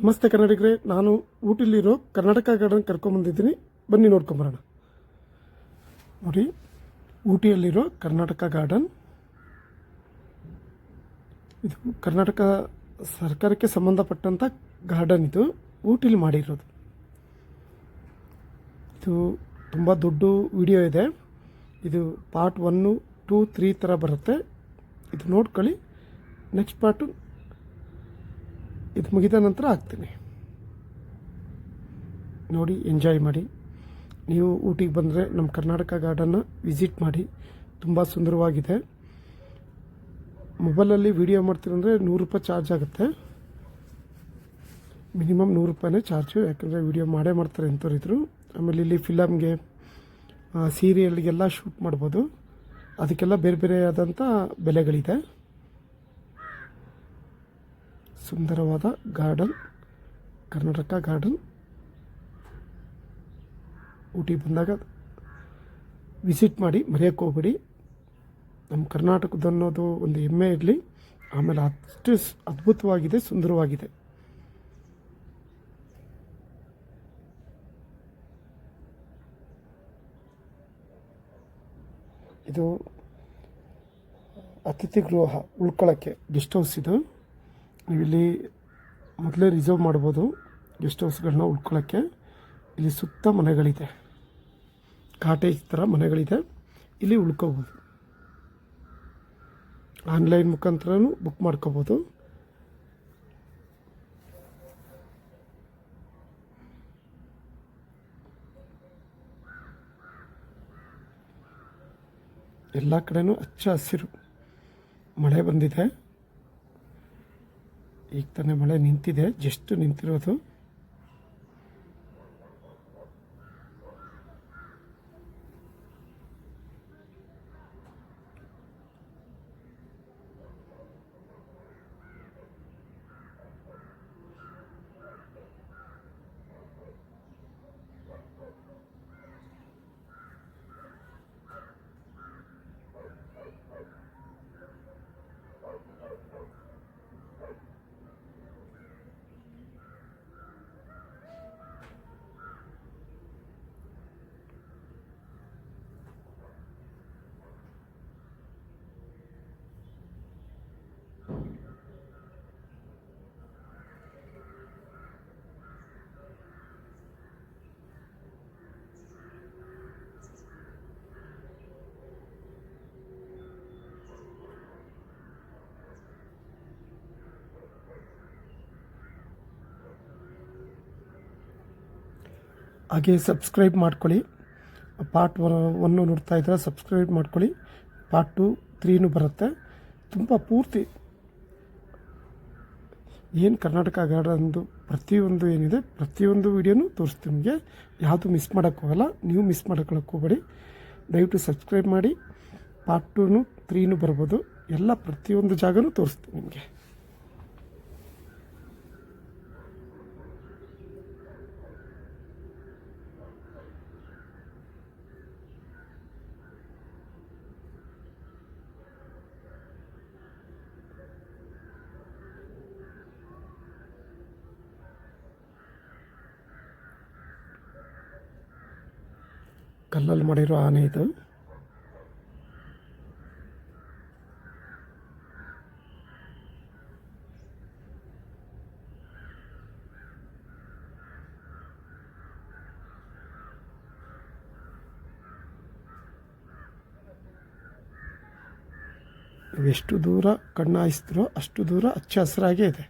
ನಮಸ್ತೆ ಕನ್ನಡಿಗರೇ, ನಾನು ಊಟಿಲಿರೋ ಕರ್ನಾಟಕ ಗಾರ್ಡನ್ ಕರ್ಕೊಂಬಂದಿದ್ದೀನಿ. ಬನ್ನಿ ನೋಡ್ಕೊಂಬರೋಣ. ನೋಡಿ, ಊಟಿಯಲ್ಲಿರೋ ಕರ್ನಾಟಕ ಗಾರ್ಡನ್ ಇದು ಕರ್ನಾಟಕ ಸರ್ಕಾರಕ್ಕೆ ಸಂಬಂಧಪಟ್ಟಂಥ ಗಾರ್ಡನ್. ಇದು ಊಟಿಲಿ ಮಾಡಿರೋದು. ಇದು ತುಂಬ ದೊಡ್ಡ ವಿಡಿಯೋ ಇದೆ. ಇದು ಪಾರ್ಟ್ 1, 2, 3 ಥರ ಬರುತ್ತೆ. ಇದು ನೋಡ್ಕೊಳ್ಳಿ. ನೆಕ್ಸ್ಟ್ ಪಾರ್ಟು ಇದು ಮುಗಿದ ನಂತರ ಹಾಕ್ತೀನಿ. ನೋಡಿ, ಎಂಜಾಯ್ ಮಾಡಿ. ನೀವು ಊಟಿಗೆ ಬಂದರೆ ನಮ್ಮ ಕರ್ನಾಟಕ ಗಾರ್ಡನ್ನ ವಿಸಿಟ್ ಮಾಡಿ. ತುಂಬ ಸುಂದರವಾಗಿದೆ. ಮೊಬೈಲಲ್ಲಿ ವಿಡಿಯೋ ಮಾಡ್ತೀರಂದರೆ 100 ರೂಪಾಯಿ ಚಾರ್ಜ್ ಆಗುತ್ತೆ. ಮಿನಿಮಮ್ 100 ರೂಪಾಯಿನೇ ಚಾರ್ಜು, ಯಾಕಂದರೆ ವಿಡಿಯೋ ಮಾಡೇ ಮಾಡ್ತಾರೆ ಎಂಥವ್ರಿದ್ರು. ಆಮೇಲೆ ಇಲ್ಲಿ ಫಿಲಮ್ಗೆ, ಸೀರಿಯಲ್ಗೆಲ್ಲ ಶೂಟ್ ಮಾಡ್ಬೋದು. ಅದಕ್ಕೆಲ್ಲ ಬೇರೆ ಬೇರೆ ಆದಂಥ ಬೆಲೆಗಳಿದೆ. ಸುಂದರವಾದ ಗಾರ್ಡನ್, ಕರ್ನಾಟಕ ಗಾರ್ಡನ್. ಊಟಿ ಬಂದಾಗ ವಿಸಿಟ್ ಮಾಡಿ, ಮರೆಯೋಕ್ಕೆ ಹೋಗ್ಬೇಡಿ. ನಮ್ಮ ಕರ್ನಾಟಕದ ಅನ್ನೋದು ಒಂದು ಹೆಮ್ಮೆ ಇರಲಿ. ಆಮೇಲೆ ಅಷ್ಟು ಅದ್ಭುತವಾಗಿದೆ, ಸುಂದರವಾಗಿದೆ. ಇದು ಅತಿಥಿ ಗೃಹ, ಉಳ್ಕೊಳ್ಳೋಕ್ಕೆ ಗೆಸ್ಟ್ ಹೌಸ್. ಇದು ನೀವಿಲ್ಲಿ ಮೊದಲೇ ರಿಸರ್ವ್ ಮಾಡ್ಬೋದು ಗೆಸ್ಟ್ ಹೌಸ್ಗಳನ್ನ ಉಳ್ಕೊಳ್ಳೋಕ್ಕೆ. ಇಲ್ಲಿ ಸುತ್ತ ಮನೆಗಳಿದೆ, ಕಾಟೇಜ್ ಥರ ಮನೆಗಳಿದೆ. ಇಲ್ಲಿ ಉಳ್ಕೋಬೋದು. ಆನ್ಲೈನ್ ಮುಖಾಂತರನೂ ಬುಕ್ ಮಾಡ್ಕೋಬೋದು. ಎಲ್ಲ ಕಡೆನೂ ಹಚ್ಚ ಹಸಿರು. ಮಳೆ ಬಂದಿದೆ. ಈಗ ತಾನೇ ಮಳೆ ನಿಂತಿದೆ, ಜಸ್ಟ್ ನಿಂತಿರೋದು. ಹಾಗೆ ಸಬ್ಸ್ಕ್ರೈಬ್ ಮಾಡ್ಕೊಳ್ಳಿ. ಪಾರ್ಟ್ 1 ನೋಡ್ತಾ ಇದ್ದರೆ ಸಬ್ಸ್ಕ್ರೈಬ್ ಮಾಡ್ಕೊಳ್ಳಿ. ಪಾರ್ಟ್ 2, 3 ಬರುತ್ತೆ. ತುಂಬ ಪೂರ್ತಿ ಏನು ಕರ್ನಾಟಕ ಗಾರ್ಡನ್ದು ಪ್ರತಿಯೊಂದು ಏನಿದೆ, ಪ್ರತಿಯೊಂದು ವೀಡಿಯೋನೂ ತೋರಿಸ್ತೀನಿ ನಿಮಗೆ. ಯಾವುದು ಮಿಸ್ ಮಾಡೋಕ್ಕೋಗಲ್ಲ. ನೀವು ಮಿಸ್ ಮಾಡೋಕ್ಕೆ ಹೋಗಬೇಡಿ. ದಯವಿಟ್ಟು ಸಬ್ಸ್ಕ್ರೈಬ್ ಮಾಡಿ. ಪಾರ್ಟ್ 2, 3 ಬರ್ಬೋದು. ಎಲ್ಲ ಪ್ರತಿಯೊಂದು ಜಾಗನೂ ತೋರಿಸ್ತೀನಿ ನಿಮಗೆ. ಕಲ್ಲಲ್ಲಿ ಮಾಡಿರೋ ಆನೆ ಇದು. ಎಷ್ಟು ದೂರ ಕಣ್ಣಾಯಿಸ್ತಿರೋ ಅಷ್ಟು ದೂರ ಹಚ್ಚ ಹಸಿರಾಗೇ ಇದೆ.